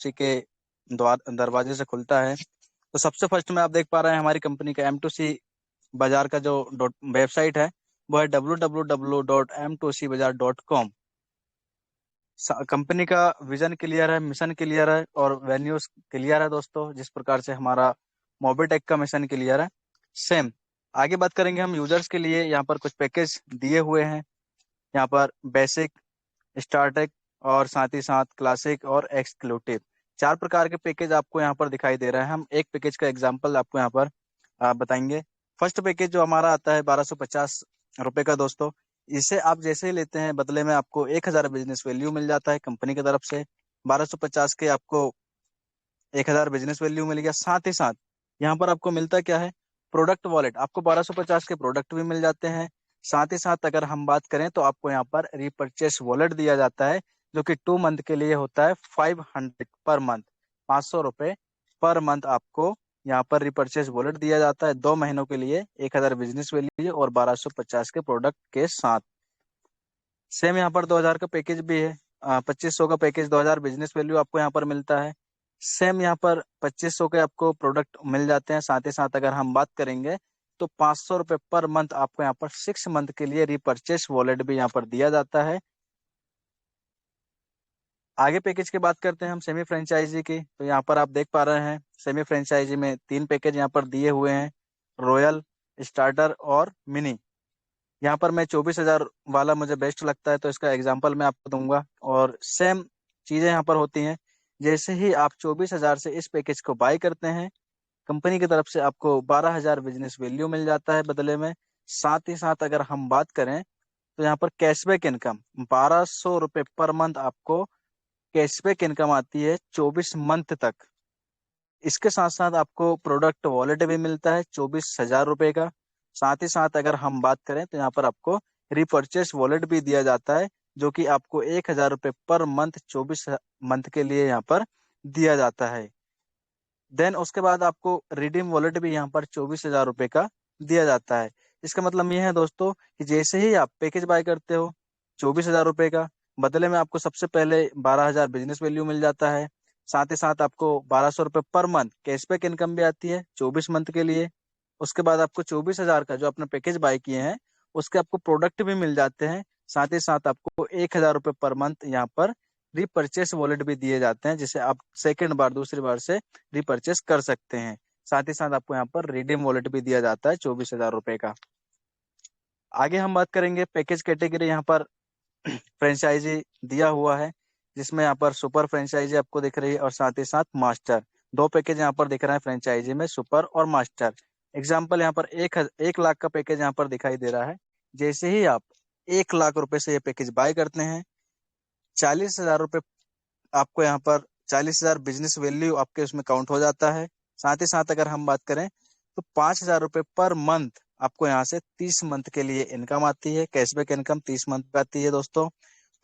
उसी के द्वार दरवाजे से खुलता है। तो सबसे फर्स्ट में आप देख पा रहे हैं हमारी कंपनी का M2C बाजार का जो वेबसाइट है वो है www.m2cbazaar.com। कंपनी का विजन क्लियर है, मिशन क्लियर है और वेन्यूज क्लियर है दोस्तों, जिस प्रकार से हमारा मोबिटेक का मिशन क्लियर है सेम। आगे बात करेंगे हम यूजर्स के लिए। यहाँ पर कुछ पैकेज दिए हुए हैं। यहाँ पर बेसिक, स्टार्टिंग और साथ ही साथ क्लासिक और एक्सक्लूसिव, चार प्रकार के पैकेज आपको यहाँ पर दिखाई दे रहे हैं। हम एक पैकेज का एग्जांपल आपको यहाँ पर बताएंगे। फर्स्ट पैकेज जो हमारा आता है 1250 रुपये का दोस्तों। इसे आप जैसे ही लेते हैं बदले में आपको 1000 बिजनेस वैल्यू मिल जाता है कंपनी की तरफ से। 1250 के आपको 1000 बिजनेस वैल्यू मिल गया। साथ ही साथ यहाँ पर आपको मिलता क्या है, प्रोडक्ट वॉलेट। आपको 1250 के प्रोडक्ट भी मिल जाते हैं। साथ ही साथ अगर हम बात करें तो आपको यहाँ पर रिपर्चेस वॉलेट दिया जाता है, जो कि 2 मंथ के लिए होता है 500 पर मंथ, 500 रुपये पर मंथ आपको यहाँ पर रिपर्चेस वॉलेट दिया जाता है 2 महीनों के लिए, 1000 बिजनेस वैल्यू और 1250 के प्रोडक्ट के साथ। सेम यहाँ पर 2000 का पैकेज भी है। 2500 का पैकेज 2000 बिजनेस वैल्यू आपको यहाँ पर मिलता है। सेम यहाँ पर 2500 के आपको प्रोडक्ट मिल जाते हैं। साथ ही साथ अगर हम बात करेंगे तो 500 रुपये पर मंथ आपको यहाँ पर 6 मंथ के लिए रिपर्चेस वॉलेट भी यहाँ पर दिया जाता है। आगे पैकेज की बात करते हैं हम सेमी फ्रेंचाइजी की। तो यहाँ पर आप देख पा रहे हैं सेमी फ्रेंचाइजी में 3 पैकेज यहाँ पर दिए हुए हैं, रॉयल, स्टार्टर और मिनी। यहाँ पर मैं 24,000 वाला मुझे बेस्ट लगता है, तो इसका एग्जांपल मैं आपको दूंगा। और सेम चीजें यहाँ पर होती हैं। जैसे ही आप 24,000 से इस पैकेज को बाय करते हैं, कंपनी की तरफ से आपको 12,000 बिजनेस वैल्यू मिल जाता है बदले में। साथ ही साथ अगर हम बात करें तो यहाँ पर कैशबैक इनकम 1200 रुपये पर मंथ आपको कैशबैक इनकम आती है 24 मंथ तक। इसके साथ साथ आपको प्रोडक्ट वॉलेट भी मिलता है 24,000 रुपये का। साथ ही साथ अगर हम बात करें तो यहाँ पर आपको रिपर्चेस वॉलेट भी दिया जाता है, जो कि आपको 1000 रुपये पर मंथ 24 मंथ के लिए यहाँ पर दिया जाता है। देन उसके बाद आपको रिडीम वॉलेट भी यहाँ पर 24,000 रुपये का दिया जाता है। इसका मतलब ये है दोस्तों कि जैसे ही आप पैकेज बाय करते हो 24,000 रुपये का, बदले में आपको सबसे पहले 12,000 बिजनेस वैल्यू मिल जाता है। साथ ही साथ आपको 1200 रुपये पर मंथ कैशबैक इनकम भी आती है 24 मंथ के लिए। उसके बाद आपको 24,000 का जो अपने पैकेज बाय किए हैं उसके आपको प्रोडक्ट भी मिल जाते हैं। साथ ही साथ आपको 1000 रुपये पर मंथ यहाँ पर रिपर्चेस वॉलेट भी दिए जाते हैं, जिसे आप सेकेंड बार, दूसरी बार से रिपर्चेस कर सकते हैं। साथ ही साथ आपको यहाँ पर रिडीम वॉलेट भी दिया जाता है 24,000 रुपये का। आगे हम बात करेंगे पैकेज कैटेगरी। यहाँ पर फ्रेंचाइजी दिया हुआ है, जिसमें यहाँ पर सुपर फ्रेंचाइजी आपको दिख रही है और साथ ही साथ मास्टर। 2 पैकेज यहाँ पर दिख रहे हैं फ्रेंचाइजी में, सुपर और मास्टर। एग्जाम्पल यहाँ पर 1 लाख का पैकेज यहाँ पर दिखाई दे रहा है। जैसे ही आप 1 लाख रुपए से ये पैकेज बाय करते हैं, 40,000 रुपये आपको यहाँ पर 40,000 बिजनेस वैल्यू आपके उसमें काउंट हो जाता है। साथ ही साथ अगर हम बात करें तो 5,000 रुपये पर मंथ आपको यहाँ से 30 मंथ के लिए इनकम आती है। कैशबैक इनकम 30 मंथ पे आती है दोस्तों।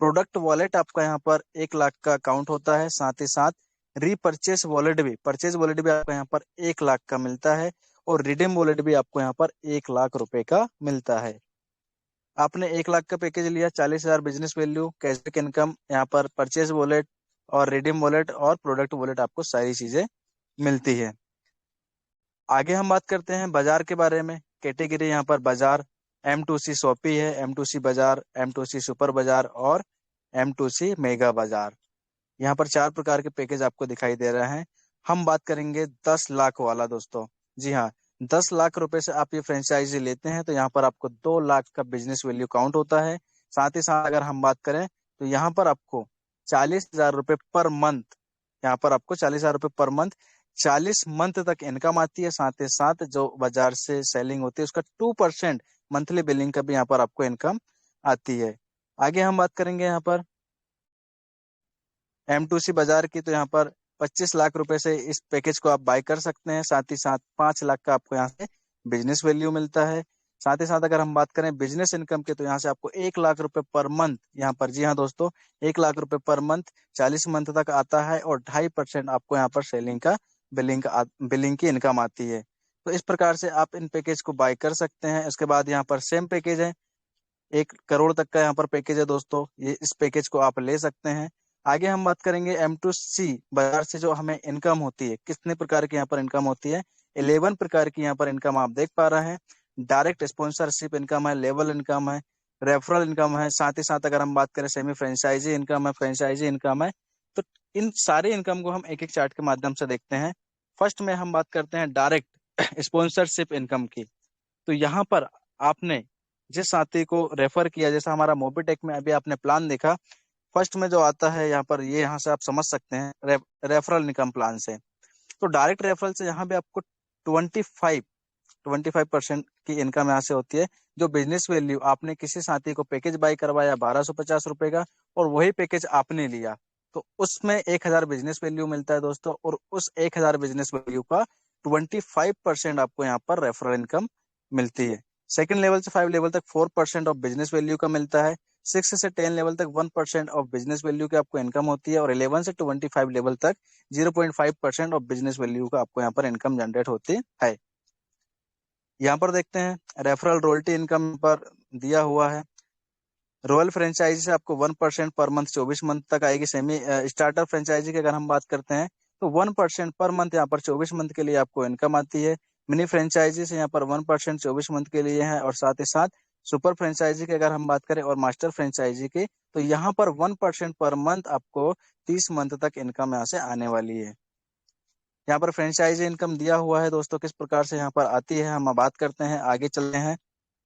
प्रोडक्ट वॉलेट आपका यहाँ पर 1 लाख का काउंट होता है। साथ ही साथ रीपरचेस वॉलेट भी, परचेज वॉलेट भी आपको यहाँ पर 1 लाख का मिलता है और रिडीम वॉलेट भी आपको यहाँ पर 1 लाख रुपए का मिलता है। आपने 1 लाख का पैकेज लिया, 40,000 बिजनेस वैल्यू, कैशबैक इनकम, यहाँ पर परचेज वॉलेट और रिडीम वॉलेट और प्रोडक्ट वॉलेट, आपको सारी चीजें मिलती है। आगे हम बात करते हैं बाजार के बारे में। कैटेगरी यहाँ पर बाजार, M2C शॉपी है, M2C बाजार, M2C सुपर बाजार और M2C मेगा बाजार। यहाँ पर 4 प्रकार के पैकेज आपको दिखाई दे रहे हैं। हम बात करेंगे 10 लाख वाला दोस्तों। जी हाँ, 10 लाख रुपए से आप ये फ्रेंचाइजी लेते हैं तो यहाँ पर आपको 2 लाख का बिजनेस वैल्यू काउंट होता है। साथ ही साथ अगर हम बात करें तो यहाँ पर आपको 40,000 रुपये पर मंथ, यहाँ पर आपको 40,000 रुपये पर मंथ 40 मंथ तक इनकम आती है। साथ ही साथ जो बाजार से सेलिंग होती है उसका 2% मंथली बिलिंग का भी यहाँ पर आपको इनकम आती है। आगे हम बात करेंगे यहाँ पर M2C बाजार की। तो यहाँ पर 25 लाख रुपए से इस पैकेज को आप बाय कर सकते हैं। साथ ही साथ 5 लाख का आपको यहाँ से बिजनेस वैल्यू मिलता है। साथ ही साथ अगर हम बात करें बिजनेस इनकम के, तो यहाँ से आपको 1 लाख रुपए पर मंथ यहाँ पर, जी हाँ दोस्तों, 1 लाख रुपए पर मंथ 40 मंथ तक आता है और 2.5% आपको यहाँ पर सेलिंग का बिलिंग की इनकम आती है। तो इस प्रकार से आप इन पैकेज को बाय कर सकते हैं। उसके बाद यहाँ पर सेम पैकेज है, 1 करोड़ तक का यहाँ पर पैकेज है दोस्तों। ये इस पैकेज को आप ले सकते हैं। आगे हम बात करेंगे M2C बाजार से जो हमें इनकम होती है, कितने प्रकार की यहाँ पर इनकम होती है। 11 प्रकार की यहाँ पर इनकम आप देख पा रहे हैं। डायरेक्ट स्पॉन्सरशिप इनकम है, लेवल इनकम है, रेफरल इनकम है, साथ ही साथ अगर हम बात करें सेमी फ्रेंचाइजी इनकम है, फ्रेंचाइजी इनकम है। तो इन सारे इनकम को हम एक एक चार्ट के माध्यम से देखते हैं। फर्स्ट में हम बात करते हैं डायरेक्ट स्पॉन्सरशिप इनकम की। तो यहाँ पर आपने जिस साथी को रेफर किया, जैसा हमारा मोबिटेक में अभी आपने प्लान देखा, फर्स्ट में जो आता है यहाँ पर, ये यहाँ से आप समझ सकते हैं रेफरल इनकम प्लान से। तो डायरेक्ट रेफरल से यहाँ पे आपको 25% की इनकम यहाँ से होती है। जो बिजनेस वैल्यू आपने किसी साथी को पैकेज बाय करवाया 1250 रुपए का, और वही पैकेज आपने लिया, तो उसमें 1000 बिजनेस वैल्यू मिलता है दोस्तों, और उस 1000 बिजनेस वैल्यू का 25% आपको यहाँ पर रेफरल इनकम मिलती है। सेकंड लेवल से 5 लेवल तक 4% ऑफ बिजनेस वैल्यू का मिलता है। 6 से 10 लेवल तक 1% ऑफ बिजनेस वैल्यू की आपको इनकम होती है, और 11 से 25 लेवल तक 0.5% ऑफ बिजनेस वैल्यू का आपको यहाँ पर इनकम जनरेट होती है। यहाँ पर देखते हैं रेफरल रॉयल्टी इनकम पर दिया हुआ है। रॉयल फ्रेंचाइजी से आपको 1% पर मंथ 24 मंथ तक आएगी। सेमी स्टार्टर फ्रेंचाइजी की अगर हम बात करते हैं तो 1% पर मंथ यहाँ पर 24 मंथ के लिए आपको इनकम आती है। मिनी फ्रेंचाइजी से यहाँ पर 1% 24 मंथ के लिए है, और साथ ही साथ सुपर फ्रेंचाइजी की अगर हम बात करें और मास्टर फ्रेंचाइजी की, तो यहाँ पर 1% पर मंथ आपको 30 मंथ तक इनकम यहाँ से आने वाली है। यहाँ पर फ्रेंचाइजी इनकम दिया हुआ है दोस्तों, किस प्रकार से यहाँ पर आती है हम बात करते हैं। आगे चलते हैं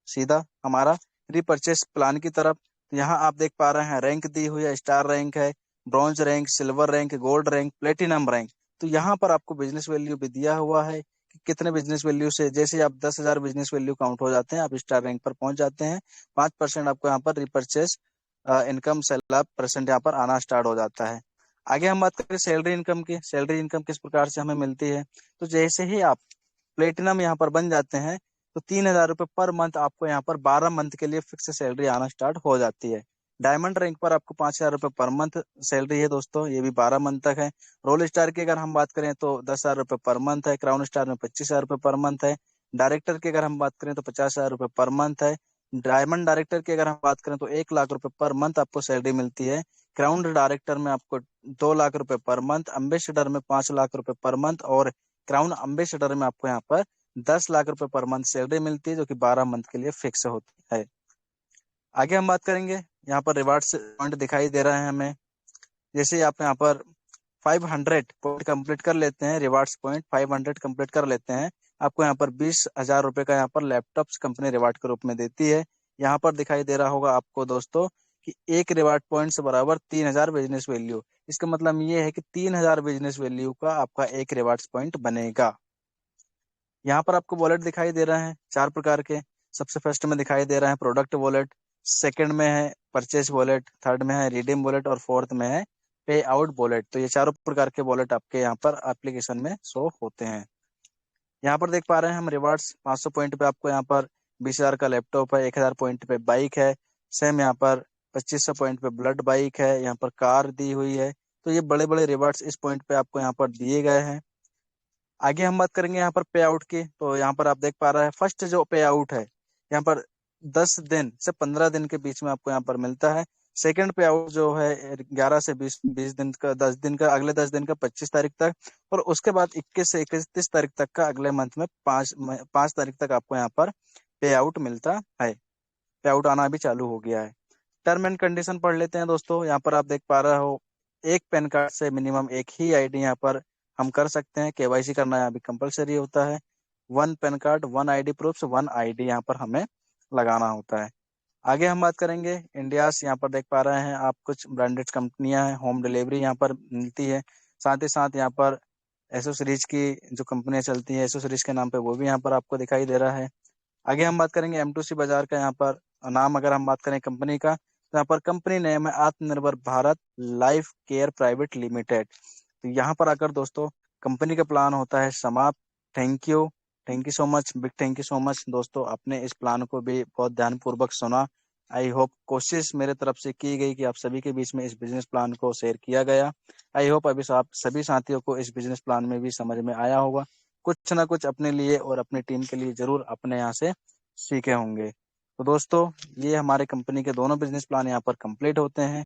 सीधा हमारा रीपर्चेस प्लान की तरफ। तो यहाँ आप देख पा रहे हैं रैंक दी हुई है, स्टार रैंक है, bronze rank, silver rank, gold rank, platinum rank. तो यहाँ पर आपको बिजनेस वैल्यू भी दिया हुआ है कि कितने बिजनेस वैल्यू से, जैसे आप 10,000 बिजनेस वैल्यू काउंट हो जाते हैं, आप स्टार रैंक पर पहुंच जाते हैं, 5% आपको यहाँ पर रिपर्चेस इनकम सैलरी परसेंट यहाँ पर आना स्टार्ट हो जाता है। आगे हम बात करें सैलरी इनकम की। सैलरी इनकम किस प्रकार से हमें मिलती है, तो जैसे ही आप प्लेटिनम यहाँ पर बन जाते हैं, तो 3,000 रुपये पर मंथ आपको यहाँ पर 12 मंथ के लिए फिक्स सैलरी आना स्टार्ट हो जाती है। डायमंड रैंक पर आपको 5,000 रुपये पर मंथ सैलरी है दोस्तों, ये भी 12 मंथ तक है। रोल स्टार की अगर हम बात करें तो 10,000 रुपये पर मंथ है। क्राउन स्टार में 25,000 रुपये पर मंथ है। डायरेक्टर की अगर हम बात करें तो 50,000 रुपये पर मंथ है। डायमंड डायरेक्टर की अगर हम बात करें तो 1,00,000 रुपये पर मंथ आपको सैलरी मिलती है। क्राउन डायरेक्टर में आपको 2,00,000 रुपये पर मंथ, अम्बेसडर में 5,00,000 रुपये पर मंथ, और क्राउन अम्बेसडर में आपको यहाँ पर 10,00,000 रुपये पर मंथ सैलरी मिलती है, जो कि 12 मंथ के लिए फिक्स होती है। आगे हम बात करेंगे, यहाँ पर रिवार्ड पॉइंट दिखाई दे रहे हैं हमें। जैसे ही आप यहाँ पर 500 पॉइंट कंप्लीट कर लेते हैं, रिवार्ड्स पॉइंट 500 कंप्लीट कर लेते हैं, आपको यहाँ पर 20,000 रुपये का यहाँ पर लैपटॉप्स कंपनी रिवार्ड के रूप में देती है। यहाँ पर दिखाई दे रहा होगा आपको दोस्तों कि एक रिवार्ड पॉइंट से बराबर 3,000 बिजनेस वैल्यू। इसका मतलब ये है कि 3,000 बिजनेस वैल्यू का आपका एक रिवार्ड्स पॉइंट बनेगा। यहाँ पर आपको वॉलेट दिखाई दे रहे हैं 4 प्रकार के। सबसे फर्स्ट में दिखाई दे रहा है प्रोडक्ट वॉलेट, सेकंड में है परचेस वॉलेट, थर्ड में है रिडीम वॉलेट, और फोर्थ में है पे आउट वॉलेट। तो ये चारों प्रकार के वॉलेट आपके यहाँ पर एप्लीकेशन में शो होते हैं। यहाँ पर देख पा रहे हैं हम रिवार्ड्स। 500 पॉइंट पे आपको यहाँ पर 20,000 का लैपटॉप है, 1,000 पॉइंट पे बाइक है, सेम यहाँ पर 2500 पॉइंट पे ब्लड बाइक है, यहाँ पर कार दी हुई है। तो ये बड़े बड़े रिवार्ड्स इस पॉइंट पे आपको यहाँ पर दिए गए हैं। आगे हम बात करेंगे यहाँ पर पे आउट की। तो यहाँ पर आप देख पा रहे हैं फर्स्ट जो पे आउट है यहाँ पर 10 दिन से 15 दिन के बीच में आपको यहाँ पर मिलता है। सेकंड पे आउट जो है 11 से 20 दिन का, 10 दिन का, अगले 10 दिन का 25 तारीख तक, और उसके बाद 21 से 31 तारीख तक का अगले मंथ में 5 तारीख तक आपको यहाँ पर पे आउट मिलता है। पे आउट आना भी चालू हो गया है। टर्म एंड कंडीशन पढ़ लेते हैं दोस्तों। यहाँ पर आप देख पा रहे हो एक पैन कार्ड से मिनिमम एक ही आईडी यहाँ पर हम कर सकते हैं। केवाईसी करना यहाँ भी कंपलसरी होता है। 1 pan card 1 ID proof, 1 ID यहाँ पर हमें लगाना होता है। आगे हम बात करेंगे इंडियाज। यहाँ पर देख पा रहे हैं आप कुछ ब्रांडेड कंपनियां हैं, होम डिलीवरी यहाँ पर मिलती है। साथ ही साथ यहाँ पर एसोसरीज की जो कंपनियां चलती हैं, एसोसरीज के नाम पे, वो भी यहाँ पर आपको दिखाई दे रहा है। आगे हम बात करेंगे M2C बाजार का। यहाँ पर नाम अगर हम बात करें कंपनी का, तो यहाँ पर कंपनी नेम है आत्मनिर्भर Bharat life care private limited. तो यहाँ पर आकर दोस्तों कंपनी का प्लान होता है समाप्त। Thank you, thank you so much, big thank you so much दोस्तों, आपने इस प्लान को भी बहुत ध्यानपूर्वक सुना। आई होप कोशिश मेरे तरफ से की गई कि आप सभी के बीच में इस बिजनेस प्लान को शेयर किया गया। आई होप अभी आप सभी साथियों को इस बिजनेस प्लान में भी समझ में आया होगा। कुछ ना कुछ अपने लिए और अपनी टीम के लिए जरूर अपने यहाँ से सीखे होंगे। तो दोस्तों ये हमारे कंपनी के दोनों बिजनेस प्लान यहाँ पर कंप्लीट होते हैं।